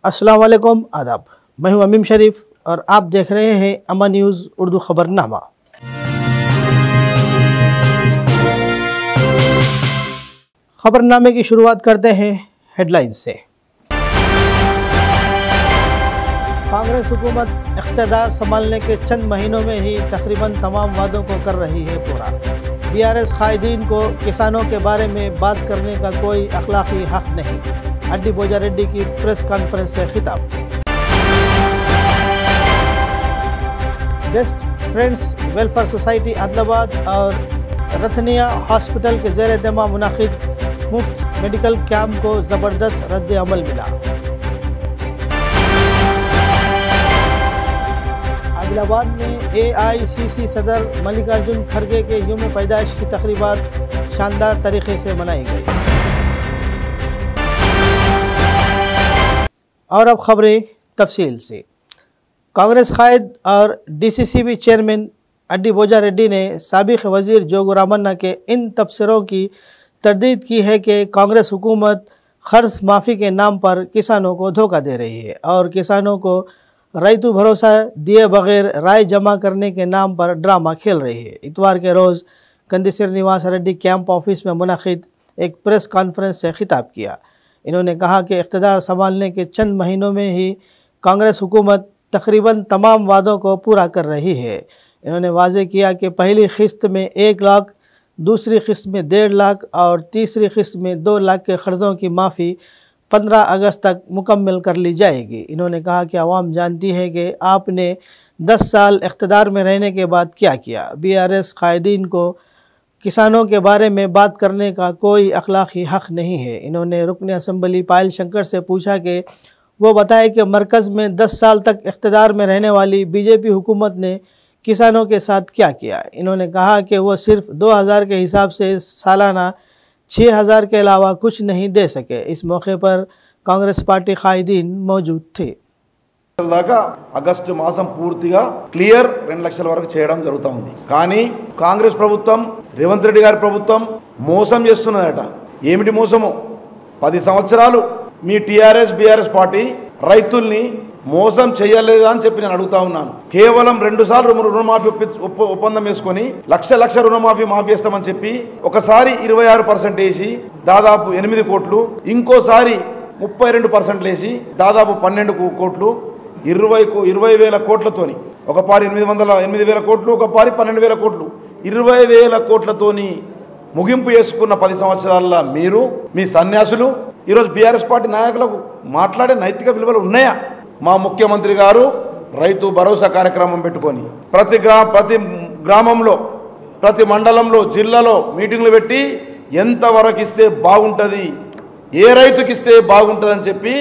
अस्सलाम वालेकुम आदाब। मैं हूं अमीम शरीफ और आप देख रहे हैं अमा न्यूज़ उर्दू खबरनामा। खबरनामे की शुरुआत करते हैं हेडलाइंस से। कांग्रेस हुकूमत इख्तियार संभालने के चंद महीनों में ही तकरीबन तमाम वादों को कर रही है पूरा। बीआरएस कायदीन को किसानों के बारे में बात करने का कोई अखलाकी हक नहीं। अड्डी बोजा रेड्डी की प्रेस कॉन्फ्रेंस से खिताब। Best friends welfare society Adilabad और रथनिया हॉस्पिटल के ज़ेर एहतमाम मुनाकिद मुफ्त मेडिकल कैंप को ज़बरदस्त रद्द अमल मिला। आदिलाबाद में AICC सदर मल्लिकार्जुन खड़गे के यौम पैदाइश की तकरीबात शानदार तरीके से मनाई गई। और अब खबरें तफसील से। कांग्रेस कायद और DCCB चेयरमैन अड्डी बोजा रेड्डी ने साबिक वज़ीर जोगू रामन्ना के इन तबसरों की तरदीद की है कि कांग्रेस हुकूमत कर्ज माफ़ी के नाम पर किसानों को धोखा दे रही है और किसानों को रैतु भरोसा दिए बगैर राय जमा करने के नाम पर ड्रामा खेल रही है। इतवार के रोज़ कंदी निवास रेड्डी कैंप ऑफिस में मुनक़िद एक प्रेस कॉन्फ्रेंस से खिताब किया। इन्होंने कहा कि इख्तियार संभालने के चंद महीनों में ही कांग्रेस हुकूमत तकरीबन तमाम वादों को पूरा कर रही है। इन्होंने वाज़ेह किया कि पहली किस्त में 1 लाख, दूसरी किस्त में 1.5 लाख और तीसरी किस्त में 2 लाख के कर्ज़ों की माफ़ी 15 अगस्त तक मुकम्मल कर ली जाएगी। इन्होंने कहा कि आवाम जानती है कि आपने 10 साल इख्तियार में रहने के बाद क्या किया। BRS कायदीन को किसानों के बारे में बात करने का कोई अखलाकी हक़ नहीं है। इन्होंने रुकन असम्बली पायल शंकर से पूछा कि वो बताए कि मरकज़ में 10 साल तक इख्तियार में रहने वाली BJP हुकूमत ने किसानों के साथ क्या किया। इन्होंने कहा कि वो सिर्फ 2000 के हिसाब से सालाना 6000 के अलावा कुछ नहीं दे सके। इस मौके पर कांग्रेस पार्टी कायदीन मौजूद थे। దాకా ఆగస్టు మాసం పూర్తిగా క్లియర్ 2 లక్షల వరకు చేయడం జరుగుతుంది। కానీ కాంగ్రెస్ ప్రభుత్వం రేవంత్ రెడ్డి గారి ప్రభుత్వం మోసం చేస్తున్నదట। ఏమిటి మోసమో 10 సంవత్సరాలు మీ TRS BRS పార్టీ రైతుల్ని మోసం చేయలేదా అని చెప్పి నేను అడుగుతా ఉన్నాను। కేవలం 2 సార్లు రుణమాఫీ ఒప్పందం వేసుకొని లక్ష రుణమాఫీ చేస్తామని చెప్పి ఒకసారి 26% వేసి దాదాపు 8 కోట్లు, ఇంకోసారి 32% వేసి దాదాపు 12 కోట్లు, 20,000 కోట్లతోని ఒక పారి 8,000 కోట్లు, ఒక పారి 12,000 కోట్లు, 20,000 కోట్లతోని ముగింపు చేసుకున్న 10 సంవత్సరాల మీరు మీ సన్యాసులు ఈరోజు BRS పార్టీ నాయకులకు మాట్లాడే నైతిక విలువలు ఉన్నాయా? మా ముఖ్యమంత్రి గారు రైతు భరోసా కార్యక్రమం పెట్టుకొని ప్రతి గ్రామంలో, ప్రతి మండలంలో, జిల్లాలో మీటింగ్లు పెట్టి ఎంతవరకు ఇస్తే బాగుంటుంది, ఏ రైతుకి ఇస్తే బాగుంటుందని చెప్పి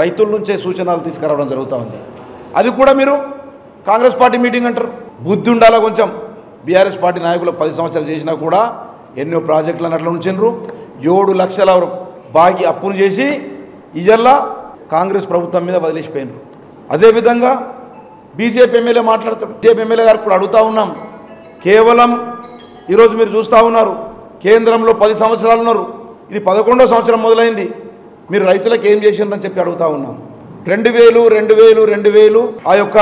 రైతుల నుంచే సూచనలు తీసుకురావడం జరుగుతూ ఉంది। అది కూడా మీరు కాంగ్రెస్ పార్టీ మీటింగ్ అంటారు। బుద్ధి ఉండాలా కొంచెం। BRS పార్టీ నాయకులు 10 సంవత్సరాలు చేసినా కూడా ఎన్నో ప్రాజెక్టులను అట్లా ఉంచారు। 7 లక్షల బాకీ అప్పును చేసి ఇజల్లా కాంగ్రెస్ ప్రభుత్వం మీద వదిలేసిపోయినారు। అదేవిధంగా BJP ఎమ్మెల్యే మాట్లాడతాడు। BJP ఎమ్మెల్యే గారు కూడా అడుగుతూ ఉన్నాం, కేవలం ఈరోజు మీరు చూస్తూ ఉన్నారు కేంద్రంలో 10 సంవత్సరాలు ఉన్నారు, ఇది 11వ సంవత్సరం మొదలైంది, మీరు రైతులకు ఏం చేసిండ్రని చెప్పి అడుగుతూ ఉన్నాం। 2000 ఆ యొక్క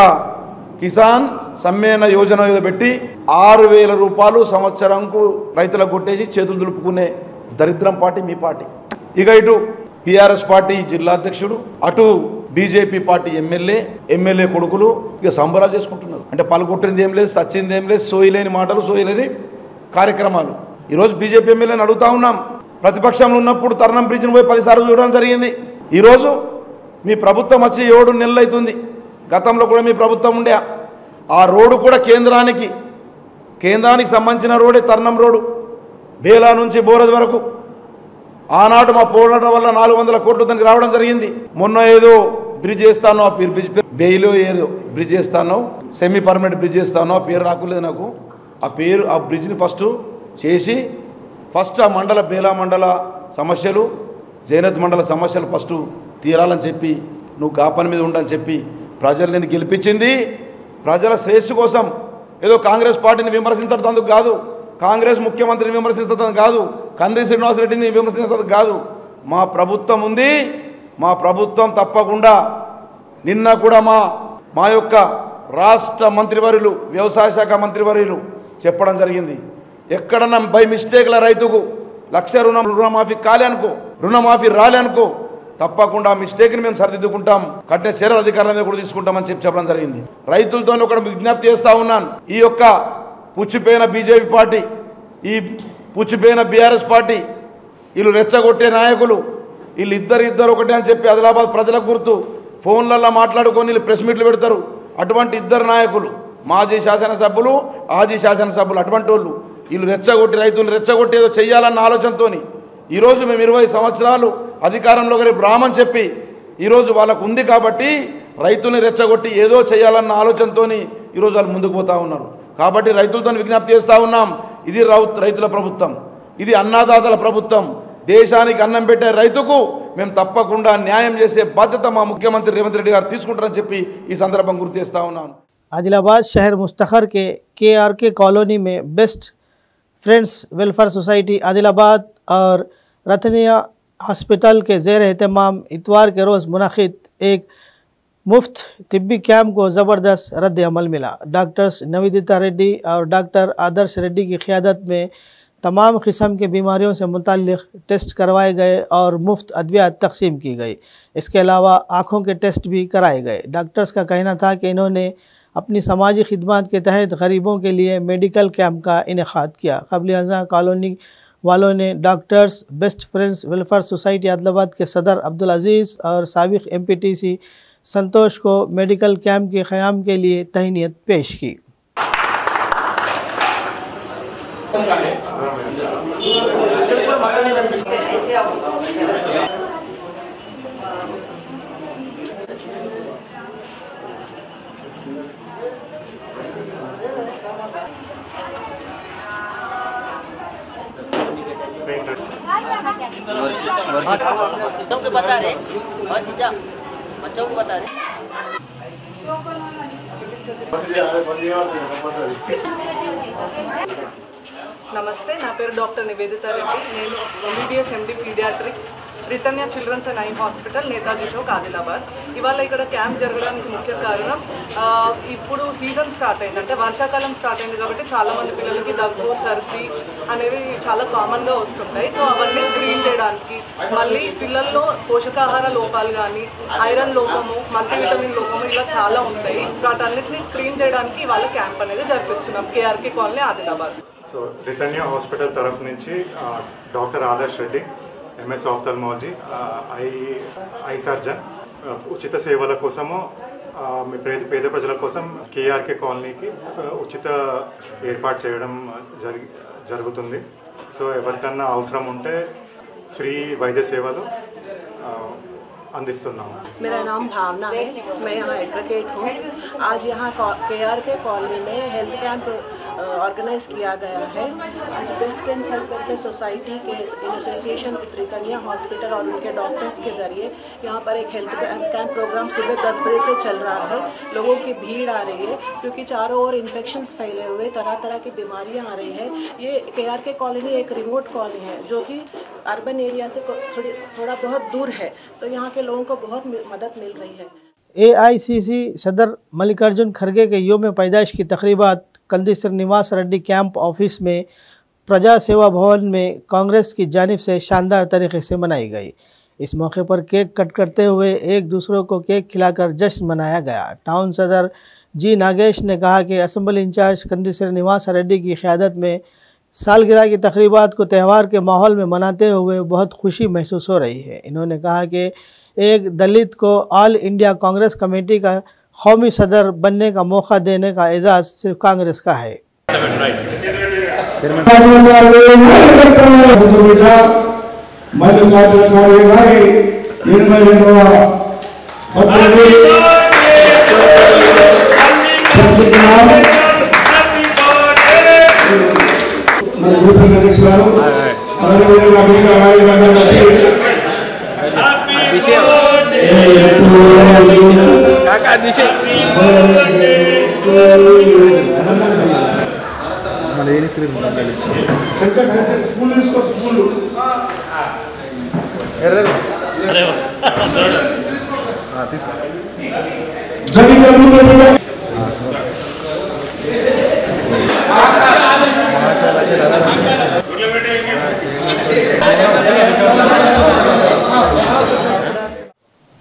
కిసాన్ సమ్మేళన యోజన పెట్టి 6,000 రూపాయలు సంవత్సరంకు రైతులకు కొట్టేసి చేతులు దులుపుకునే దరిద్రం పార్టీ మీ పార్టీ। ఇక ఇటు BRS పార్టీ జిల్లా అధ్యక్షుడు, అటు BJP పార్టీ ఎమ్మెల్యే కొడుకులు ఇక సంబరాలు చేసుకుంటున్నారు। అంటే పలుకొట్టింది ఏం లేదు, సచ్చింది ఏం లేదు, సోయలేని మాటలు, సోయలేని కార్యక్రమాలు। ఈరోజు BJP ఎమ్మెల్యేని అడుగుతూ ఉన్నాం, ప్రతిపక్షంలో ఉన్నప్పుడు తరుణం బ్రిడ్జ్ని పోయి 10 సార్లు చూడడం జరిగింది। ఈరోజు మీ ప్రభుత్వం వచ్చి 7 నెలలు అవుతుంది। గతంలో కూడా మీ ప్రభుత్వం ఉండే ఆ రోడ్డు కూడా కేంద్రానికి సంబంధించిన రోడే తరుణం రోడ్డు, బేలా నుంచి బోరజ్ వరకు ఆనాడు మా పోరాటం వల్ల 400 కోట్లు దానికి రావడం జరిగింది। మొన్న ఏదో బ్రిడ్జ్ చేస్తాను, ఆ పేరు బ్రిడ్జ్ బేయిలో ఏదో బ్రిడ్జ్ చేస్తాను, సెమీ పర్మనెంట్ బ్రిడ్జ్ చేస్తాను, ఆ పేరు రాకులేదు నాకు। ఆ బ్రిడ్జ్ని ఫస్ట్ చేసి ఆ బేలా మండల సమస్యలు, జైనత్ మండల సమస్యలు ఫస్ట్ తీరాలని చెప్పి నువ్వు గా పని మీద ఉండని చెప్పి ప్రజలు నేను గెలిపించింది ప్రజల శ్రేయస్సు కోసం। ఏదో కాంగ్రెస్ పార్టీని విమర్శించడానికి కాదు, కాంగ్రెస్ ముఖ్యమంత్రిని విమర్శించడానికి కాదు, కంది శ్రీనివాసరెడ్డిని విమర్శించడానికి కాదు। మా ప్రభుత్వం ఉంది, మా ప్రభుత్వం తప్పకుండా నిన్న కూడా మా యొక్క రాష్ట్ర మంత్రివర్యులు వ్యవసాయ శాఖ మంత్రివర్యులు చెప్పడం జరిగింది. ఎక్కడన్నా బై మిస్టేక్ల రైతుకు 1,00,000 రుణమాఫీ కాలే అనుకో, రుణమాఫీ రాలే అనుకో, తప్పకుండా మిస్టేక్ని మేము సరిదిద్దుకుంటాం, కఠిన చర్యల అధికారుల మీద కూడా తీసుకుంటామని చెప్పడం జరిగింది. రైతులతో ఒక విజ్ఞప్తి చేస్తూ ఉన్నాను. ఈ యొక్క పుచ్చిపోయిన బీజేపీ పార్టీ, ఈ పుచ్చిపోయిన బీఆర్ఎస్ పార్టీ, వీళ్ళు రెచ్చగొట్టే నాయకులు, వీళ్ళిద్దరు ఒకటే అని చెప్పి ఆదిలాబాద్ ప్రజలకు గుర్తు ఫోన్లలో మాట్లాడుకొని వీళ్ళు ప్రెస్ మీట్లు పెడతారు. అటువంటి ఇద్దరు నాయకులు, మాజీ శాసనసభ్యులు, ఆజీ శాసనసభ్యులు, అటువంటి వాళ్ళు వీళ్ళు రెచ్చగొట్టి రైతులు రెచ్చగొట్టి ఏదో చెయ్యాలన్న ఆలోచనతో ఈరోజు మేము 20 సంవత్సరాలు అధికారంలో రేపు రామని చెప్పి ఈరోజు వాళ్ళకు ఉంది కాబట్టి రైతుల్ని రెచ్చగొట్టి ఏదో చేయాలన్న ఆలోచనతో ఈరోజు వాళ్ళు ముందుకు పోతూ ఉన్నారు. కాబట్టి రైతులతో విజ్ఞప్తి చేస్తూ ఉన్నాం, ఇది రైతుల ప్రభుత్వం, ఇది అన్నదాతల ప్రభుత్వం. దేశానికి అన్నం పెట్టే రైతుకు మేము తప్పకుండా న్యాయం చేసే బాధ్యత మా ముఖ్యమంత్రి రేవంత్ రెడ్డి గారు తీసుకుంటారని చెప్పి ఈ సందర్భం గుర్తు చేస్తూ ఉన్నాను. आदिलाबाद शहर मुस्तखर के KRK कॉलोनी में best friends welfare society Adilabad और रतनिया हॉस्पिटल के ज़ेर एहतमाम इतवार के रोज़ मुनाकिद एक मुफ्त तिब्बी कैम्प को ज़बरदस्त रद्द अमल मिला। डॉक्टर्स नविदिता रेड्डी और डॉक्टर आदर्श रेड्डी की क़ियादत में तमाम किस्म के बीमारियों से मुताल्लिक़ टेस्ट करवाए गए और मुफ्त अद्वियात तकसीम की गई। इसके अलावा आँखों के टेस्ट भी कराए गए। डॉक्टर्स का कहना था कि इन्होंने अपनी समाजी खिदमत के तहत गरीबों के लिए मेडिकल कैंप का इनेकाद किया। क़ब्ल अज़ां कॉलोनी वालों ने doctors best friends welfare society Adilabad के सदर अब्दुल अजीज़ और साबिक़ MPTC संतोष को मेडिकल कैंप के क़याम के लिए तहनीत पेश की। बच्चों को बता रहे और चीज़ा बच्चों को बता रहे। నమస్తే, నా పేరు డాక్టర్ నివేదిత రెడ్డి. నేను MBBS MD pediatrics Britannia children's and eye hospital Netaji Chowk Adilabad. ఇవాళ ఇక్కడ క్యాంప్ జరగడానికి ముఖ్య కారణం ఇప్పుడు సీజన్ స్టార్ట్ అయింది, అంటే వర్షాకాలం స్టార్ట్ అయింది కాబట్టి చాలామంది పిల్లలకి దగ్గు సర్ది అనేవి చాలా కామన్గా వస్తుంటాయి. సో అవన్నీ స్క్రీన్ చేయడానికి, మళ్ళీ పిల్లల్లో పోషకాహార లోపాలు కానీ ఐరన్ లోపము మల్టీవిటమిన్ లోపము ఇలా చాలా ఉంటాయి. వాటన్నిటిని స్క్రీన్ చేయడానికి ఇవాళ క్యాంప్ అనేది జరిపిస్తున్నాం KRK colony Adilabad. So Britannia hospital తరఫు నుంచి doctor Adarsh Reddy MS ophthalmology I surgeon ఉచిత సేవల కోసము పేద ప్రజల కోసం KRK కాలనీకి ఉచిత ఏర్పాటు చేయడం జరుగుతుంది. సో ఎవరికన్నా అవసరం ఉంటే ఫ్రీ వైద్య సేవలు अंदिस्तुन्नाम। मेरा नाम भावना है, मैं यहाँ एडवोकेट हूँ। आज यहाँ KRK कॉलोनी में हेल्थ कैंप ऑर्गेनाइज किया गया है। बेस्ट फ्रेंड्स वेलफेयर सोसाइटी के in association with Britannia hospital और उनके डॉक्टर्स के ज़रिए यहाँ पर एक हेल्थ कैंप प्रोग्राम सुबह 10 बजे से चल रहा है। लोगों की भीड़ आ रही है क्योंकि चारों ओर इन्फेक्शंस फैले हुए, तरह तरह की बीमारियाँ आ रही है। ये KRK कॉलोनी एक रिमोट कॉलोनी है जो कि अर्बन एरिया से थोड़ा बहुत दूर है, तो यहाँ के लोगों को बहुत मदद मिल रही है। AICC सदर मल्लिकार्जुन खड़गे के योम पैदाइश की तकरीबात कल्दी श्रीनिवास रेड्डी कैंप ऑफिस में प्रजा सेवा भवन में कांग्रेस की जानिब से शानदार तरीके से मनाई गई। इस मौके पर केक कट करते हुए एक दूसरों को केक खिलाकर जश्न मनाया गया। टाउन सदर G नागेश ने कहा कि असेंबली इंचार्ज कल्दी श्रीनिवास रेड्डी की क़यादत में सालगिरह की तकरीबात को त्यौहार के माहौल में मनाते हुए बहुत खुशी महसूस हो रही है। इन्होंने कहा कि एक दलित को ऑल इंडिया कांग्रेस कमेटी का कौमी सदर बनने का मौका देने का एजाज़ सिर्फ कांग्रेस का है।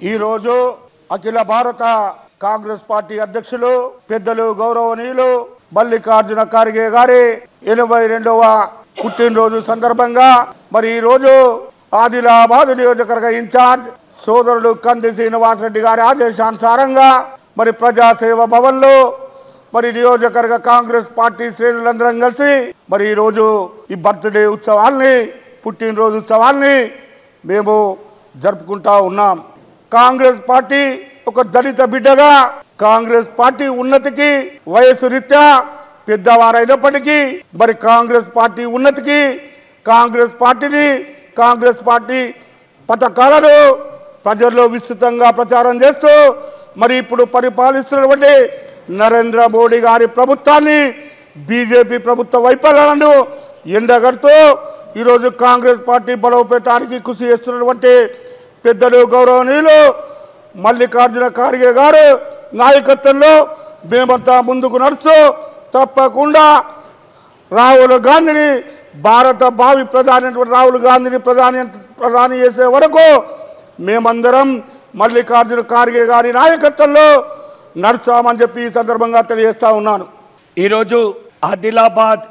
ఈరోజు అఖిల భారత కాంగ్రెస్ పార్టీ అధ్యక్షులు పెద్దలు గౌరవనీయులు మల్లికార్జున ఖార్గే గారి 82వ పుట్టినరోజు సందర్భంగా మరి ఈరోజు ఆదిలాబాద్ నియోజకవర్గ ఇన్ఛార్జ్ సోదరుడు కంది శ్రీనివాసరెడ్డి గారి ఆదేశానుసారంగా మరి ప్రజాసేవ భవన్లో మరి నియోజకవర్గ కాంగ్రెస్ పార్టీ శ్రేణులందరం కలిసి మరి ఈరోజు ఈ బర్త్డే ఉత్సవాల్ని పుట్టినరోజు ఉత్సవాల్ని మేము జరుపుకుంటా ఉన్నాం. కాంగ్రెస్ పార్టీ ఒక దళిత బిడ్డగా కాంగ్రెస్ పార్టీ ఉన్నతికి వయసు రీత్యా పెద్దవారైనప్పటికీ మరి కాంగ్రెస్ పార్టీ ఉన్నతికి కాంగ్రెస్ పార్టీ పథకాలను ప్రజల్లో విస్తృతంగా ప్రచారం చేస్తూ మరి ఇప్పుడు పరిపాలిస్తున్నటువంటి నరేంద్ర మోడీ గారి ప్రభుత్వాన్ని బీజేపీ ప్రభుత్వ వైఫల్యాలను ఎండగడుతూ ఈరోజు కాంగ్రెస్ పార్టీ బలోపేతానికి కృషి చేస్తున్నటువంటి పెద్దలు గౌరవనీయులు మల్లికార్జున ఖార్గే గారు నాయకత్వంలో మేమంతా ముందుకు నడుస్తూ తప్పకుండా రాహుల్ గాంధీని భారత భావి ప్రధాని రాహుల్ గాంధీని ప్రధాని చేసే వరకు మేమందరం మల్లికార్జున ఖార్గే గారి నాయకత్వంలో నడుస్తామని చెప్పి ఈ సందర్భంగా తెలియజేస్తా ఉన్నాను. ఈరోజు ఆదిలాబాద్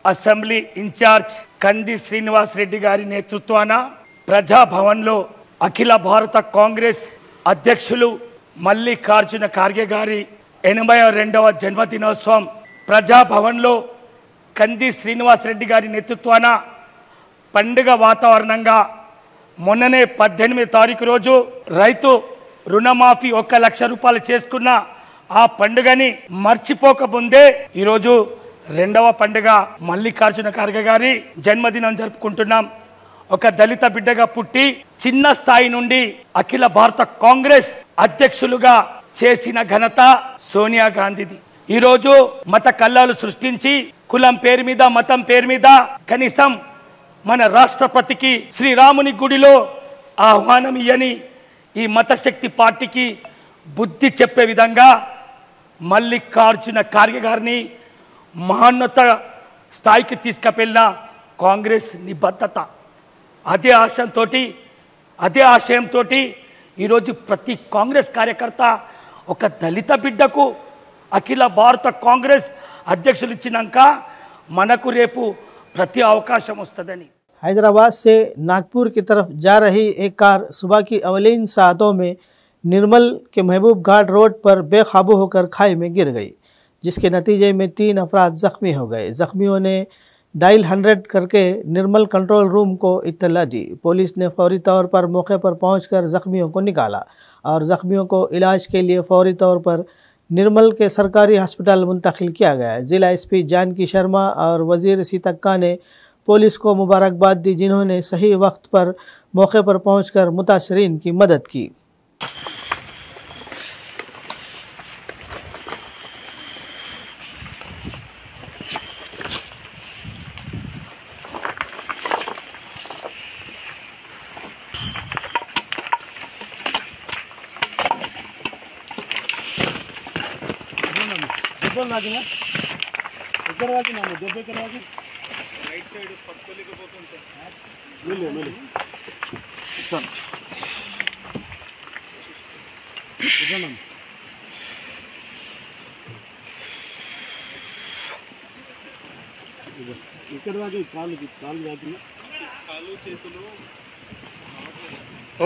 అసెంబ్లీ ఇన్ఛార్జ్ కంది శ్రీనివాసరెడ్డి గారి నేతృత్వాన ప్రజాభవన్లో అఖిల భారత కాంగ్రెస్ అధ్యక్షులు మల్లికార్జున ఖార్గే గారి 82వ జన్మదినోత్సవం ప్రజాభవన్లో కంది శ్రీనివాసరెడ్డి గారి నేతృత్వాన పండుగ వాతావరణంగా మొన్ననే 18వ తారీఖు రోజు రైతు రుణమాఫీ 1 లక్ష రూపాయలు చేసుకున్న ఆ పండుగని మర్చిపోకముందే ఈరోజు 2వ పండుగ మల్లికార్జున ఖార్గే గారి జన్మదినం జరుపుకుంటున్నాం. ఒక దళిత బిడ్డగా పుట్టి చిన్న స్థాయి నుండి అఖిల భారత కాంగ్రెస్ అధ్యక్షులుగా చేసిన ఘనత సోనియా గాంధీది. ఈరోజు మత కల్లాలు సృష్టించి కులం పేరు మీద మతం పేరు మీద కనీసం మన రాష్ట్రపతికి శ్రీరాముని గుడిలో ఆహ్వానం ఇయ్యని ఈ మతశక్తి పార్టీకి బుద్ధి చెప్పే విధంగా మల్లికార్జున ఖార్గే గారిని మహోన్నత స్థాయికి తీసుకువెళ్ళిన కాంగ్రెస్ నిబద్ధత అదే ఆశయంతో ఈరోజు ప్రతి కాంగ్రెస్ కార్యకర్త ఒక దళిత బిడ్డకు అఖిల భారత కాంగ్రెస్ అధ్యక్షులు ఇచ్చినాక మనకు రేపు ప్రతి అవకాశం వస్తుందని. हैदराबाद से नागपुर की तरफ जा रही एक कार सुबह की अवलीन सातों में निर्मल के महबूब घाट रोड पर बेकाबू होकर खाई में गिर गई, जिसके नतीजे में 3 अफराद ज़ख्मी हो गए. ज़ख्मियों ने डायल 100 करके निर्मल कंट्रोल रूम को इत्तला दी. पुलिस ने फौरी तौर पर मौके पर पहुंचकर ज़ख्मियों को निकाला और ज़ख्मियों को इलाज के लिए फौरी तौर पर निर्मल के सरकारी अस्पताल मुंतकिल किया गया. ज़िला एसपी जानकी शर्मा और वज़ीर सीतक्का ने पुलिस को मुबारकबाद दी, जिन्होंने सही वक्त पर मौके पर पहुंचकर मुतासरीन की मदद की.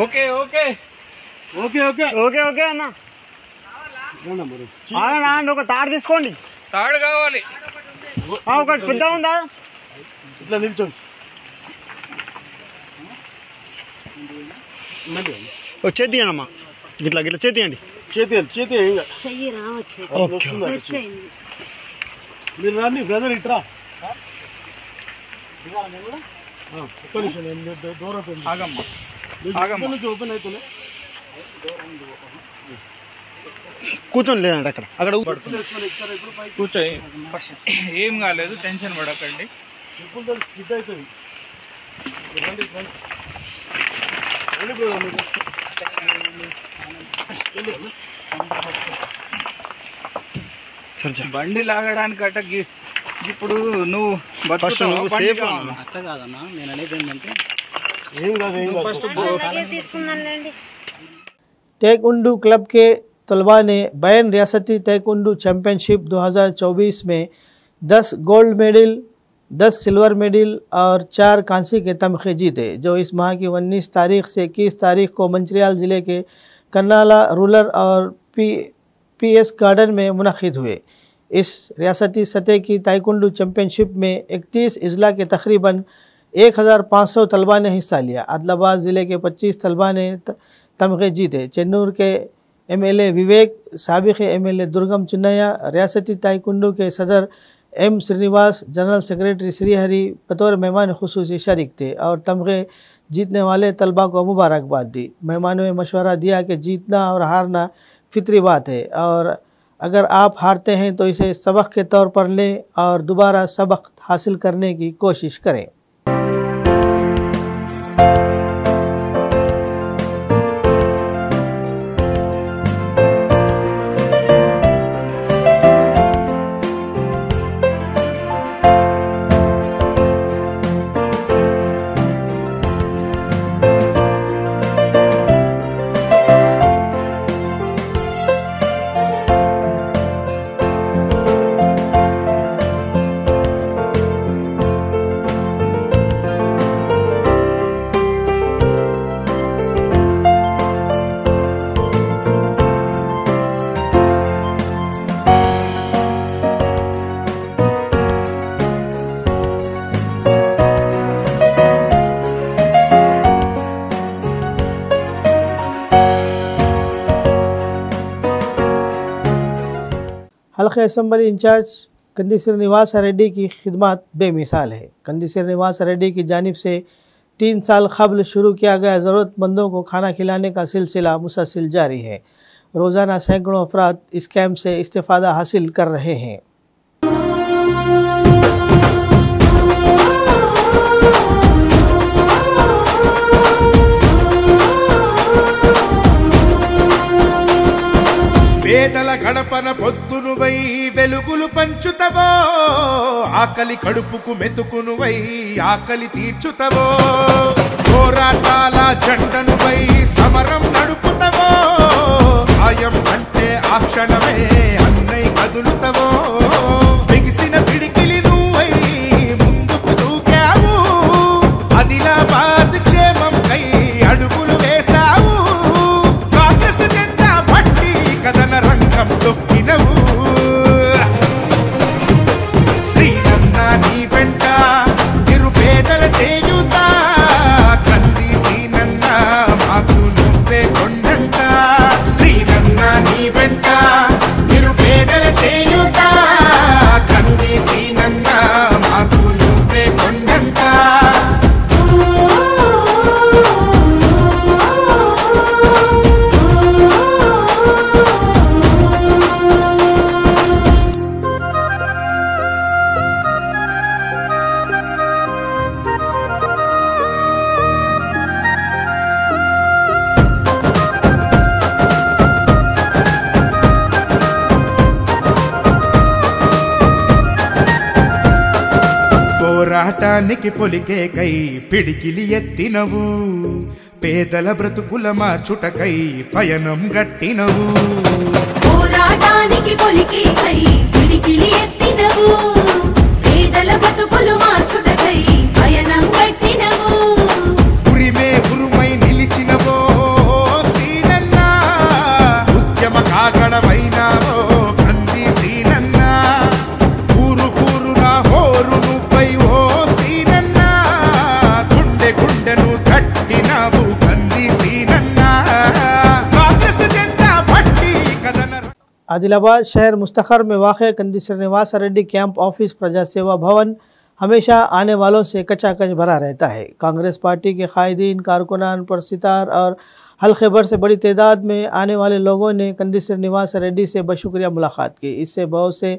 Okay okay okay okay okay okay అన్న అండి ఒక తాడు తీసుకోండి. తాడు కావాలి. ఒకటి పెద్ద ఉందా ఇట్లా నిల్చోండి. చేతియమ్మా ఇట్లా గిట్లా చేతియండి. చేతి మీరు రండి బ్రదర్ ఇట్రా. ఒక్క నిమిషం దూరం ఓపెన్ అవుతుంది. కూర్చొని లేదండి అక్కడ కూర్చోయి ఏం కాలేదు, టెన్షన్ పడకండి. స్కిడ్ అవుతుంది. బండి లాగడానికి అట్ట ఇప్పుడు నువ్వు సేఫ్ అట్లా కాదన్నా, నేను అనేది ఏంటంటే ఏం కాదు ఫస్ట్ taekwondo क्लब के तलबा ने बैन रियासती taekwondo चैम्पियनशिप 2024 में 10 गोल्ड मेडल, 10 सिल्वर मेडल और 4 कांसी के तमखे जीते, जो इस माह की 19 तारीख से 21 तारीख को मंचिरियाल ज़िले के कन्नाला रूरल और पीएस गार्डन में मुनक़िद हुए। इस रियासती सतह की ताइक्वांडो चैम्पियनशिप में 31 अजला के तकरीबन 1500 तलबा ने हिस्सा लिया। आदिलाबाद ज़िले के 25 तलबा ने तमगे जीते। चेन्नूर के एमएलए विवेक, साबिक़ एमएलए दुर्गम चिन्नैया, रियासती ताइक्वांडो के सदर M Srinivas, general secretary Srihari बतौर मेहमान खुसूसी शरीक थे और तमगे जीतने वाले तलबा को मुबारकबाद दी। मेहमानों ने मशवरा दिया कि जीतना और हारना फितरी बात है और अगर आप हारते हैं तो इसे सबक के तौर पर लें और दोबारा सबक हासिल करने की कोशिश करें। हल्के असम्बली इंचार्ज कंदी श्रीनिवास रेड्डी की खिदमत बेमिसाल है। कंदी श्रीनिवास रेड्डी की जानिब से 3 साल कबल शुरू किया गया ज़रूरतमंदों को खाना खिलाने का सिलसिला मुसलसल जारी है। रोज़ाना सैकड़ों अफराद इस कैंप से इस्तेफ़ादा हासिल कर रहे हैं। పేదల గడపన పొద్దునువై వెలుగులు పంచుతవో, ఆకలి కడుపుకు మెతుకునువై ఆకలి తీర్చుతవో, పోరాటాల జెండనువై సమరం నడుపుతవో, సాయం అంటే ఆ క్షణమే అన్నై కదులుతవో, బిగిసిన పిడికిలి నువ్వై ముందుకు దూకావు, ఆదిలాబాద్ క్షేమం కై అడుగులు వేశావు, కాంగ్రెస్ జెండా పట్టి కదన రంగం తొక్కినవు, శ్రీనన్న నీ వెంట నిరుపేదల చేయుతా, కంది శ్రీనన్న మాకు నువ్వే కొండంట, శ్రీనన్న నీ వెంట నిరుపేదల చేయుతా, కంది శ్రీనన్న మాకు నువ్వే కొండంట. పోరాటానికి పొలికే కై పిడికిలి ఎత్తినవు, పేదల బ్రతుకుల మార్చుటకై పయనం గట్టినవు, పోరాటానికి పొలికే కై పిడికిలి ఎత్తినవు, పేదల బ్రతుకులు మార్చుటకై పయనం గట్టినవు, ఉరిమే ఉరుమై నిలిచినవో సీనన్న, ఉద్యమ కాగడమైనావో కంది సీనన్న, ఊరు ఊరున హోరు నువ్వై ఓ సీనన్న, గుండె గుండెను కట్టినావు కంది సీనన్న, కాంగ్రెస్ జెండా పట్టి కదన. आदिलाबाद शहर मुस्तखर में वाक़ कंदी श्रीनिवास रेड्डी कैंप ऑफिस प्रजा सेवा भवन हमेशा आने वालों से कचाकच भरा रहता है। कांग्रेस पार्टी के कायदीन, कारकुनान, पुरस्कार और हल्के भर से बड़ी तादाद में आने वाले लोगों ने कंदी श्रीनिवास रेड्डी से बशुक्रिया मुलाकात की। इससे बहुत से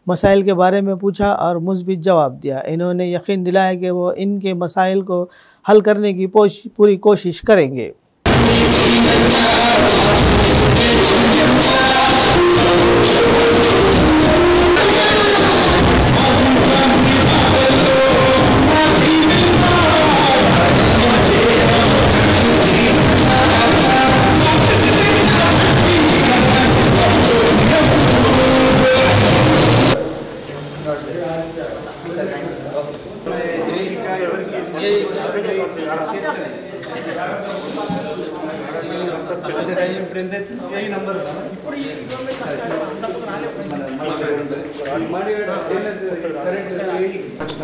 मसाइल के बारे में पूछा और मुस्बित जवाब दिया। इन्होंने यकीन दिलाया कि वो इनके मसाइल को हल करने की पूरी कोशिश करेंगे।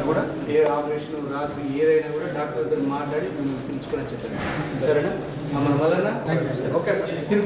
కూడా ఏ ఆపరేషన్ రాత్రి ఏదైనా కూడా డాక్టర్తో మాట్లాడి మేము పిలుచుకొని వచ్చేస్తాం. సరేనా? మన వలన ఓకే ఇది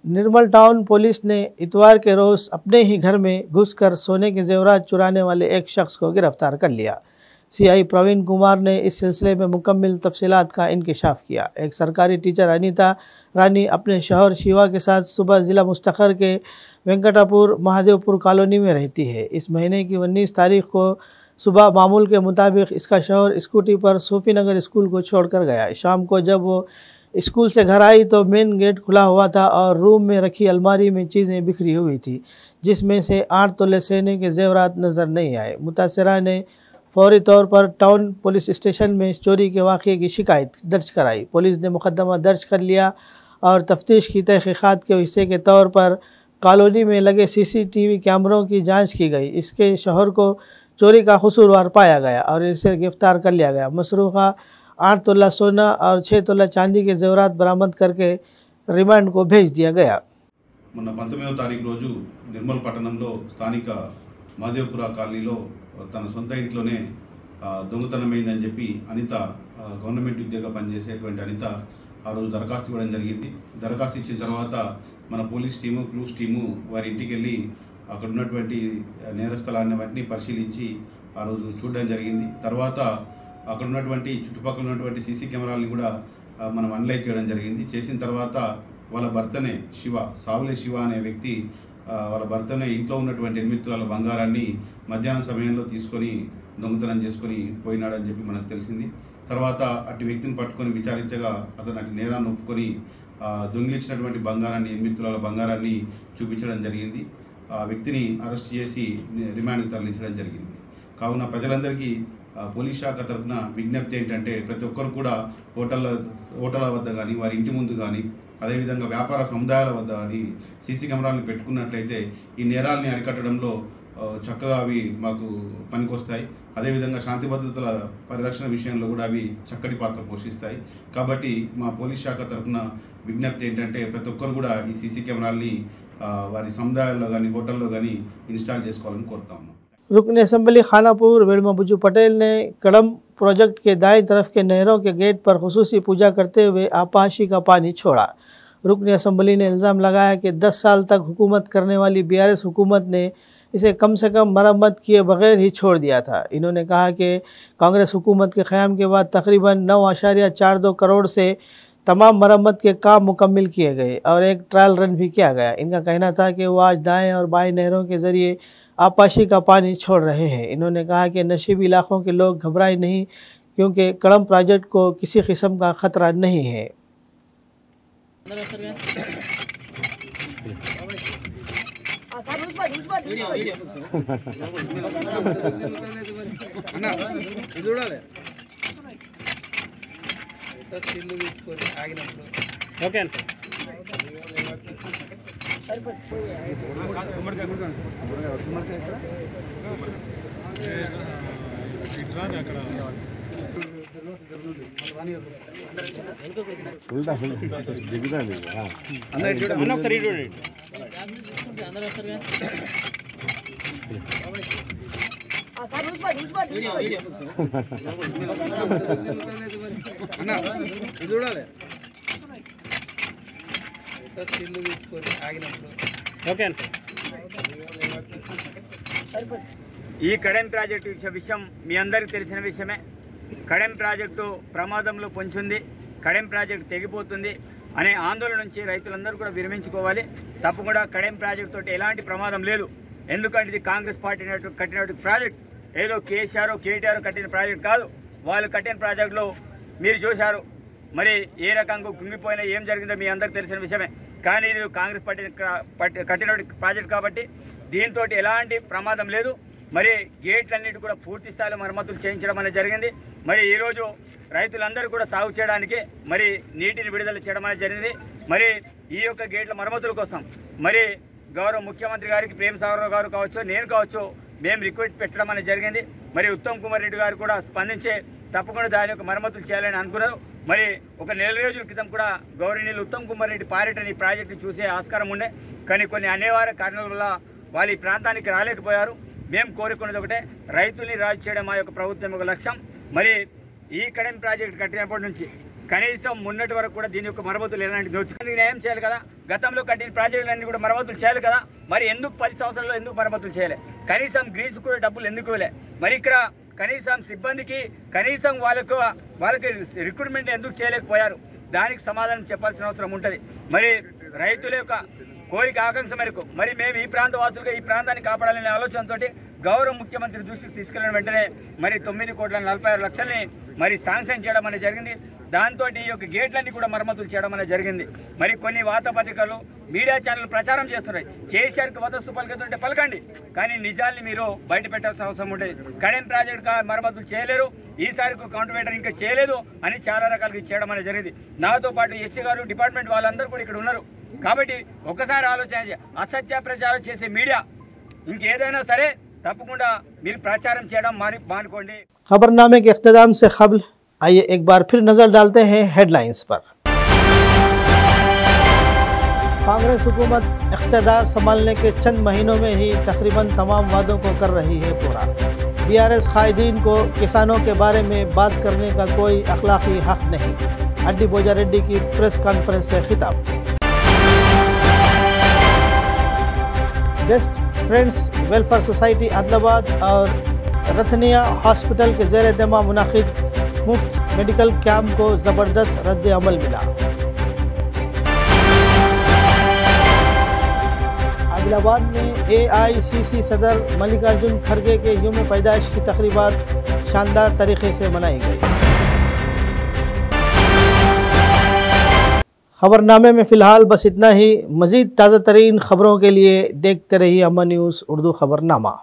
निर्मल टाउन पुलिस ने इतवार के रोज अपने ही घर में घुसकर सोने के जेवरात चुराने वाले एक शख्स को गिरफ्तार कर लिया। सीआई प्रवीण कुमार ने इस सिलसिले में मुकम्मल तफसीलात का इंकशाफ किया। एक सरकारी टीचर अनीता रानी अपने शौहर शिवा के साथ सुबह ज़िला मुस्तखर के वेंकटापुर महादेवपुर कॉलोनी में रहती है। इस महीने की 19 तारीख को सुबह मामूल के मुताबिक इसका शौहर स्कूटी पर सूफी नगर स्कूल को छोड़कर गया। शाम को जब वो स्कूल से घर आई तो मेन गेट खुला हुआ था और रूम में रखी अलमारी में चीज़ें बिखरी हुई थी, जिसमें से 8 तोले सोने के जेवरात नज़र नहीं आए। मुतासरा ने फौरी तौर पर टाउन पुलिस स्टेशन में चोरी के वाक़े की शिकायत दर्ज कराई। पुलिस ने मुकदमा दर्ज कर लिया और तफ्तीश की तहक़ीक़ात के हिस्से के तौर पर कॉलोनी में लगे CCTV कैमरों की जाँच की गई। इसके शौहर को चोरी का कसूरवार पाया गया और इसे गिरफ्तार कर लिया गया। मसरूक़ा 8 तोला सोना और 6 तोला चांदी के जेवरात बरामद करके रिमांड को भेज दिया गया। మొన్న 19వ తారీఖు రోజు నిర్మల్ పట్టణంలో స్థానిక మాదేవపుర కాలనీలో తన సొంత ఇంట్లోనే దొంగతనమైందని చెప్పి అనిత గవర్నమెంట్ ఉద్యోగంగా పనిచేసేటువంటి అనిత ఆ రోజు దరఖాస్తు ఇవ్వడం జరిగింది. దరఖాస్తు ఇచ్చిన తర్వాత మన పోలీస్ టీము క్లూస్ టీము వారి ఇంటికి వెళ్ళి అక్కడ ఉన్నటువంటి నేర స్థలాన్ని వాటిని పరిశీలించి ఆ రోజు చూడడం జరిగింది. తర్వాత అక్కడ ఉన్నటువంటి చుట్టుపక్కల ఉన్నటువంటి సీసీ కెమెరాలని కూడా మనం అనలైజ్ చేయడం జరిగింది. చేసిన తర్వాత వాళ్ళ భర్తనే సావులే శివ అనే వ్యక్తి వాళ్ళ భర్తనే ఇంట్లో ఉన్నటువంటి 8 తులాల బంగారాన్ని మధ్యాహ్నం సమయంలో తీసుకొని దొంగతనం చేసుకొని పోయినాడని చెప్పి మనకు తెలిసింది. తర్వాత అటు వ్యక్తిని పట్టుకొని విచారించగా అతను అటు నేరాన్ని ఒప్పుకొని దొంగిలించినటువంటి బంగారాన్ని 8 తులాల బంగారాన్ని చూపించడం జరిగింది. ఆ వ్యక్తిని అరెస్ట్ చేసి రిమాండ్కి తరలించడం జరిగింది. కావున ప్రజలందరికీ పోలీస్ శాఖ తరఫున విజ్ఞప్తి ఏంటంటే ప్రతి ఒక్కరు కూడా హోటళ్ళ వద్ద కానీ వారి ఇంటి ముందు కానీ అదేవిధంగా వ్యాపార సముదాయాల వద్ద కానీ సీసీ కెమెరాలను పెట్టుకున్నట్లయితే ఈ నేరాలని అరికట్టడంలో చక్కగా అవి మాకు పనికొస్తాయి. అదేవిధంగా శాంతి భద్రతల పరిరక్షణ విషయంలో కూడా అవి చక్కటి పాత్ర పోషిస్తాయి. కాబట్టి మా పోలీస్ శాఖ తరఫున విజ్ఞప్తి ఏంటంటే ప్రతి ఒక్కరు కూడా ఈ సీసీ కెమెరాలని వారి సముదాయాల్లో కానీ హోటల్లో కానీ ఇన్స్టాల్ చేసుకోవాలని కోరుతా ఉన్నాం. रुकन असम्बली खानापुर वेड़मा बुज्जू पटेल ने कड़म प्रोजेक्ट के दाएं तरफ के नहरों के गेट पर खुसूसी पूजा करते हुए आपाशी का पानी छोड़ा। रुकन असम्बली ने इल्ज़ाम लगाया कि 10 साल तक हुकूमत करने वाली BRS हुकूमत ने इसे कम से कम मरम्मत किए बगैर ही छोड़ दिया था। इन्होंने कहा कि कांग्रेस हुकूमत के क़याम के बाद तकरीबन 9.42 करोड़ से तमाम मरम्मत के काम मुकम्मल किए गए और एक ट्रायल रन भी किया गया। इनका कहना था कि वो आज दाएँ और बाएँ नहरों के ज़रिए आपाशी का पानी छोड़ रहे हैं। इन्होंने कहा कि नशीबी इलाकों के लोग घबराए नहीं क्योंकि कड़म प्रोजेक्ट को किसी किस्म का ख़तरा नहीं है। ఓకే ఒకసారి చూడండి చూడాలి. ఇల్లు తీసుకొని ఆగినప్పుడు ఈ కడెం ప్రాజెక్టు విషయం మీ అందరికీ తెలిసిన విషయమే. కడెం ప్రాజెక్టు ప్రమాదంలో పొంచుంది, కడెం ప్రాజెక్టు తెగిపోతుంది అనే ఆందోళన నుంచి రైతులందరూ కూడా విరమించుకోవాలి. తప్పకుండా కడెం ప్రాజెక్టు తోటి ఎలాంటి ప్రమాదం లేదు. ఎందుకంటే ఇది కాంగ్రెస్ పార్టీ కట్టినటువంటి ప్రాజెక్ట్, ఏదో కేసీఆర్ కేటీఆర్ కట్టిన ప్రాజెక్ట్ కాదు. వాళ్ళు కట్టిన ప్రాజెక్టులో మీరు చూశారు, మరి ఏ రకంగా కుంగిపోయినా ఏం జరిగిందో మీ అందరికీ తెలిసిన విషయమే. కానీ ఇది కాంగ్రెస్ పార్టీ కట్టినటువంటి ప్రాజెక్ట్ కాబట్టి దీంతో ఎలాంటి ప్రమాదం లేదు. మరి గేట్లన్నిటి కూడా పూర్తి స్థాయిలో మరమ్మతులు చేయించడం అనేది జరిగింది. మరి ఈరోజు రైతులందరూ కూడా సాగు చేయడానికి మరి నీటిని విడుదల చేయడం అనేది జరిగింది. మరి ఈ యొక్క గేట్ల మరమ్మతుల కోసం మరి గౌరవ ముఖ్యమంత్రి గారికి ప్రేమ్ సాగర్ గారు కావచ్చు, నేను కావచ్చు, మేము రిక్వెస్ట్ పెట్టడం అనేది జరిగింది. మరి ఉత్తమ్ కుమార్ రెడ్డి గారు కూడా స్పందించి తప్పకుండా దాని యొక్క మరమ్మతులు చేయాలని అనుకున్నారు. మరి ఒక నెల రోజుల క్రితం కూడా గౌరవనీయులు ఉత్తమ్ కుమార్ రెడ్డి పర్యటన ఈ ప్రాజెక్టును చూసే ఆస్కారం ఉండే, కానీ కొన్ని అనివార్య కారణాల వల్ల వాళ్ళు ఈ ప్రాంతానికి రాలేకపోయారు. మేము కోరుకున్నది ఒకటే, రైతుల్ని రాజు చేయడం మా యొక్క ప్రభుత్వం యొక్క లక్ష్యం. మరి ఈ కడెం ప్రాజెక్టు కట్టినప్పటి నుంచి కనీసం మొన్నటి వరకు కూడా దీని యొక్క మరమ్మతులు ఎలాంటి న్యాయం చేయాలి కదా. గతంలో కట్టిన ప్రాజెక్టులన్నీ కూడా మరమ్మతులు చేయాలి కదా. మరి ఎందుకు 10 సంవత్సరాల్లో ఎందుకు మరమ్మతులు చేయలే? కనీసం గ్రీసు కూడా డబ్బులు ఎందుకు ఇవ్వలే? మరి ఇక్కడ కనీసం సిబ్బందికి కనీసం వాళ్ళకి రిక్రూట్మెంట్ ఎందుకు చేయలేకపోయారు? దానికి సమాధానం చెప్పాల్సిన అవసరం ఉంటుంది. మరి రైతుల యొక్క కోరిక ఆకాంక్ష మేరకు మరి మేము ఈ ప్రాంత వాసులుగా ఈ ప్రాంతాన్ని కాపాడాలనే ఆలోచనతో గౌరవ ముఖ్యమంత్రి దృష్టికి తీసుకెళ్లిన వెంటనే మరి 9,46,00,000ని మరి శాంక్షన్ చేయడం అనేది జరిగింది. దాంతో ఈ యొక్క గేట్లన్నీ కూడా మరమ్మతులు చేయడం అనేది జరిగింది. మరి కొన్ని వార్తాపత్రికలు మీడియా ఛానల్ ప్రచారం చేస్తున్నాయి, కేసీఆర్కి వదస్తు పలుకుతుంటే పలకండి, కానీ నిజాల్ని మీరు బయట పెట్టాల్సిన అవసరం ఉంటుంది. కడెం ప్రాజెక్టు మరమ్మతులు చేయలేరు, ఈసారి కౌంటర్వేటర్ ఇంకా చేయలేదు అని చాలా రకాలుగా చేయడం అనేది జరిగింది. నాతో పాటు ఎస్సీ గారు డిపార్ట్మెంట్ వాళ్ళందరూ కూడా ఇక్కడ ఉన్నారు. కాబట్టి ఒకసారి ఆలోచన అసత్య ప్రచారం చేసే మీడియా ఇంకేదైనా సరే తప్పకుండా మీరు ప్రచారం చేయడం మానుకోండి. खबरनामे के इख्तिताम से क़ब्ल आइए एक बार फिर नज़र डालते हैं हेडलाइंस पर। कांग्रेस हुकूमत इख्तिदार संभालने के चंद महीनों में ही तकरीबन तमाम वादों को कर रही है पूरा। बीआरएस कायदीन को किसानों के बारे में बात करने का कोई अखलाकी हक नहीं। अड्डी बोजा रेड्डी की प्रेस कॉन्फ्रेंस से खिताब। Best friends welfare society Adilabad और रथनिया हॉस्पिटल के ज़ेर एहतमाम मुनाकिद मुफ्त मेडिकल कैंप को ज़बरदस्त रद्द अमल मिला। आदिलाबाद में AICC सदर मल्लिकार्जुन खड़गे के यौम पैदाइश की तकरीबात शानदार तरीके से मनाई गई। खबरनामे में फ़िलहाल बस इतना ही। मज़ीद ताज़ा तरीन खबरों के लिए देखते रहिए अमन न्यूज़ उर्दू खबरनामा।